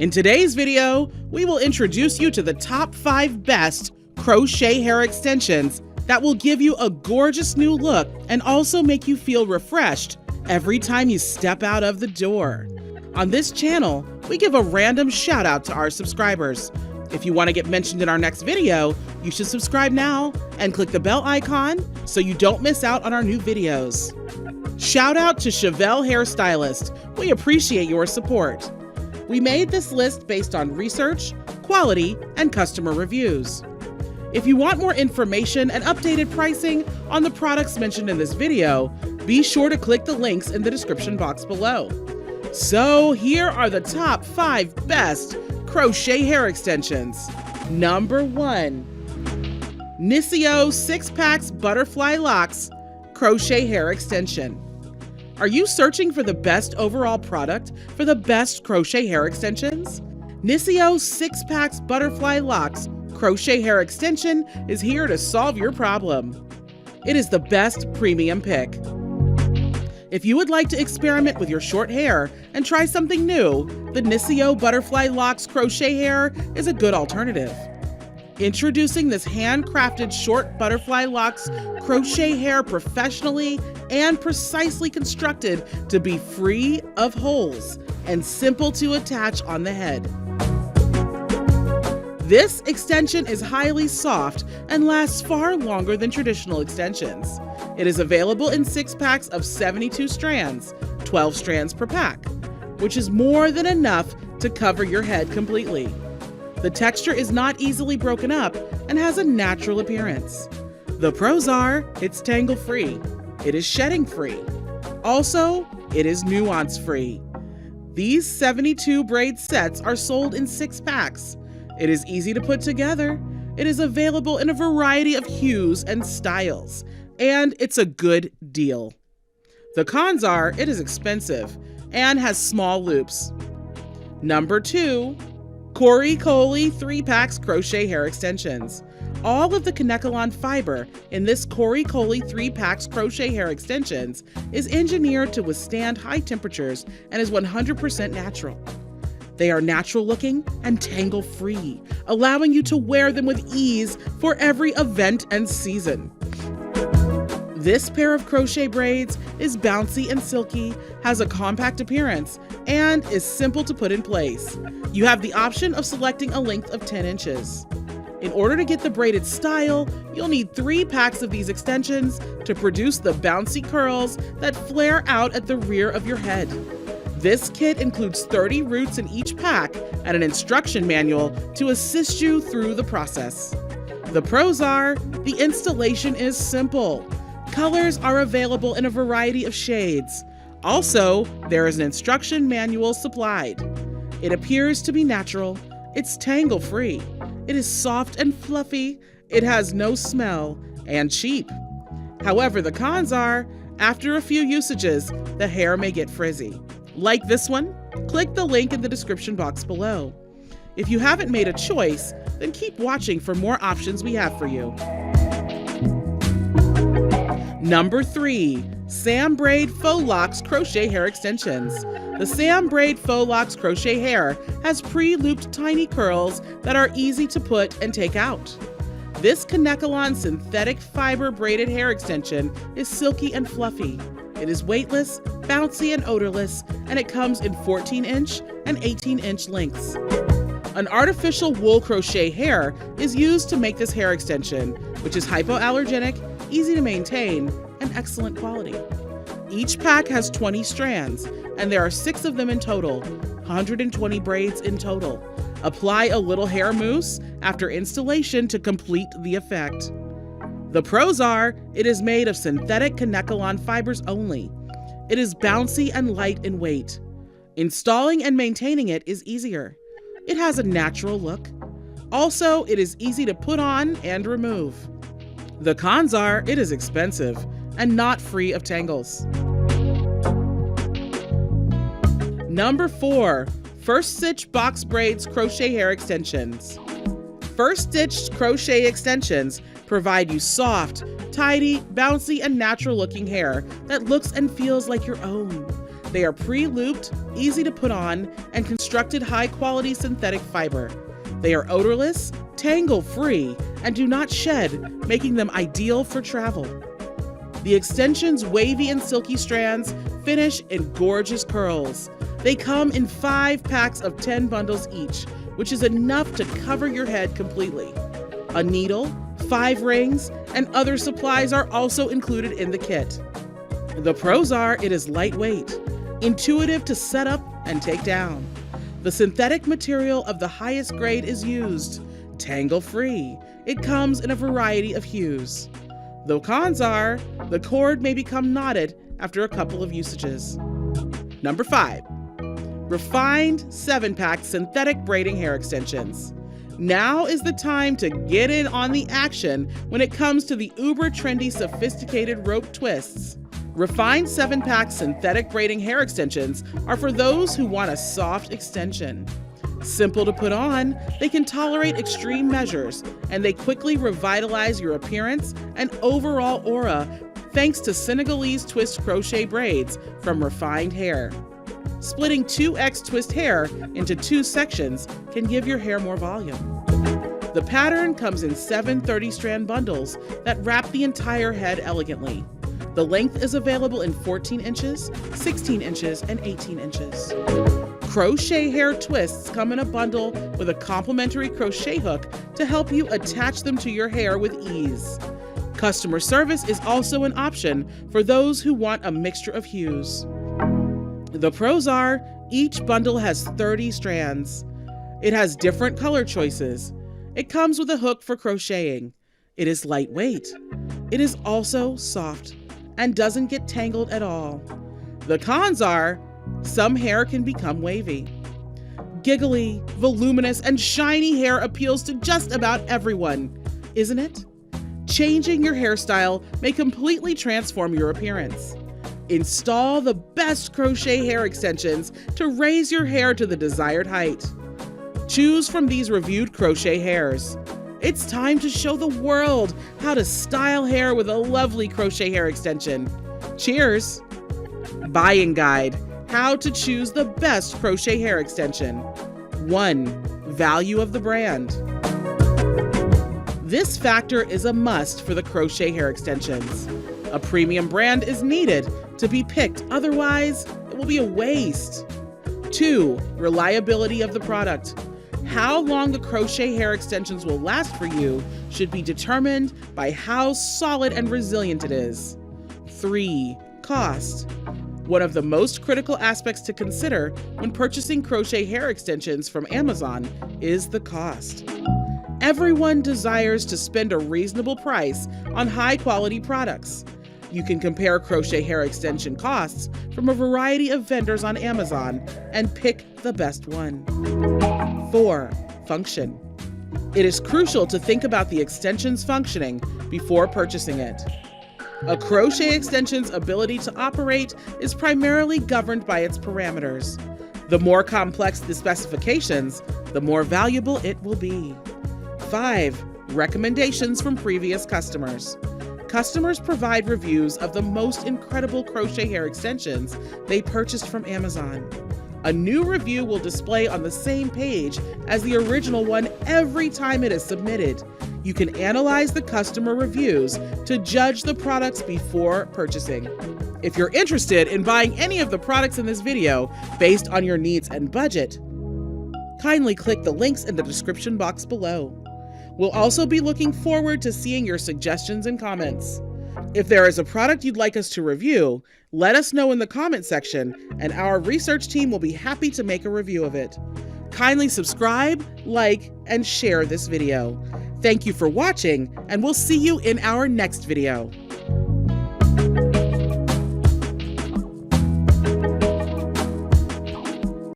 In today's video, we will introduce you to the top 5 best crochet hair extensions that will give you a gorgeous new look and also make you feel refreshed every time you step out of the door. On this channel, we give a random shout out to our subscribers. If you want to get mentioned in our next video, you should subscribe now and click the bell icon so you don't miss out on our new videos. Shout out to Chevelle Hairstylist. We appreciate your support. We made this list based on research, quality, and customer reviews. If you want more information and updated pricing on the products mentioned in this video, be sure to click the links in the description box below. So here are the top 5 best crochet hair extensions. Number 1, Niseyo 6-Packs Butterfly Locs Crochet Hair Extension. Are you searching for the best overall product for the best crochet hair extensions? Niseyo 6-Packs Butterfly Locs Crochet Hair Extension is here to solve your problem. It is the best premium pick. If you would like to experiment with your short hair and try something new, the Niseyo Butterfly Locs Crochet Hair is a good alternative. Introducing this handcrafted short butterfly locks crochet hair professionally and precisely constructed to be free of holes and simple to attach on the head. This extension is highly soft and lasts far longer than traditional extensions. It is available in 6 packs of 72 strands, 12 strands per pack, which is more than enough to cover your head completely. The texture is not easily broken up and has a natural appearance. The pros are, it's tangle-free, it is shedding-free. Also, it is nuance-free. These 72 braid sets are sold in 6 packs. It is easy to put together. It is available in a variety of hues and styles, and it's a good deal. The cons are, it is expensive and has small loops. Number 2, Kori 3-Packs Crochet Hair Extensions. All of the Kanekalon fiber in this Kori 3-Packs Crochet Hair Extensions is engineered to withstand high temperatures and is 100% natural. They are natural looking and tangle free, allowing you to wear them with ease for every event and season. This pair of crochet braids is bouncy and silky, has a compact appearance, and is simple to put in place. You have the option of selecting a length of 10 inches. In order to get the braided style, you'll need 3 packs of these extensions to produce the bouncy curls that flare out at the rear of your head. This kit includes 30 roots in each pack and an instruction manual to assist you through the process. The pros are, the installation is simple. Colors are available in a variety of shades. Also, there is an instruction manual supplied. It appears to be natural. It's tangle-free. It is soft and fluffy. It has no smell and cheap. However, the cons are, after a few usages, the hair may get frizzy. Like this one? Click the link in the description box below. If you haven't made a choice, then keep watching for more options we have for you. Number 3, SAMBRAID Faux Locs Crochet Hair Extensions. The SAMBRAID Faux Locs Crochet Hair has pre-looped tiny curls that are easy to put and take out. This Kanekalon synthetic fiber braided hair extension is silky and fluffy. It is weightless, bouncy, and odorless, and it comes in 14-inch and 18-inch lengths. An artificial wool crochet hair is used to make this hair extension, which is hypoallergenic, easy to maintain, and excellent quality. Each pack has 20 strands, and there are 6 of them in total, 120 braids in total. Apply a little hair mousse after installation to complete the effect. The pros are, it is made of synthetic Kanekalon fibers only. It is bouncy and light in weight. Installing and maintaining it is easier. It has a natural look. Also, it is easy to put on and remove. The cons are, it is expensive and not free of tangles. Number 4, FIRSTCYH Box Braids Crochet Hair Extensions. FIRSTCYH crochet extensions provide you soft, tidy, bouncy, and natural looking hair that looks and feels like your own. They are pre-looped, easy to put on, and constructed high-quality synthetic fiber. They are odorless, tangle-free, and do not shed, making them ideal for travel. The extension's wavy and silky strands finish in gorgeous curls. They come in 5 packs of 10 bundles each, which is enough to cover your head completely. A needle, 5 rings, and other supplies are also included in the kit. The pros are it is lightweight, intuitive to set up and take down. The synthetic material of the highest grade is used, tangle-free. It comes in a variety of hues. The cons are, the cord may become knotted after a couple of usages. Number 5, refined 7-pack synthetic braiding hair extensions. Now is the time to get in on the action when it comes to the uber trendy sophisticated rope twists. Refined 7-pack synthetic braiding hair extensions are for those who want a soft extension. Simple to put on, they can tolerate extreme measures, and they quickly revitalize your appearance and overall aura thanks to Senegalese twist crochet braids from Refined Hair. Splitting 2x twist hair into 2 sections can give your hair more volume. The pattern comes in 7 30-strand bundles that wrap the entire head elegantly. The length is available in 14 inches, 16 inches, and 18 inches. Crochet hair twists come in a bundle with a complimentary crochet hook to help you attach them to your hair with ease. Customer service is also an option for those who want a mixture of hues. The pros are, each bundle has 30 strands. It has different color choices. It comes with a hook for crocheting. It is lightweight. It is also soft and doesn't get tangled at all. The cons are, some hair can become wavy. Giggly, voluminous, and shiny hair appeals to just about everyone, isn't it? Changing your hairstyle may completely transform your appearance. Install the best crochet hair extensions to raise your hair to the desired height. Choose from these reviewed crochet hairs. It's time to show the world how to style hair with a lovely crochet hair extension. Cheers! Buying guide: how to choose the best crochet hair extension. 1. Value of the brand. This factor is a must for the crochet hair extensions. A premium brand is needed to be picked, otherwise it will be a waste. 2. Reliability of the product. How long the crochet hair extensions will last for you should be determined by how solid and resilient it is. 3. Cost. One of the most critical aspects to consider when purchasing crochet hair extensions from Amazon is the cost. Everyone desires to spend a reasonable price on high-quality products. You can compare crochet hair extension costs from a variety of vendors on Amazon and pick the best one. 4. Function. It is crucial to think about the extension's functioning before purchasing it. A crochet extension's ability to operate is primarily governed by its parameters. The more complex the specifications, the more valuable it will be. 5. Recommendations from previous customers. Customers provide reviews of the most incredible crochet hair extensions they purchased from Amazon. A new review will display on the same page as the original one every time it is submitted. You can analyze the customer reviews to judge the products before purchasing. If you're interested in buying any of the products in this video based on your needs and budget, kindly click the links in the description box below. We'll also be looking forward to seeing your suggestions and comments. If there is a product you'd like us to review, let us know in the comment section, and our research team will be happy to make a review of it. Kindly subscribe, like, and share this video. Thank you for watching, and we'll see you in our next video.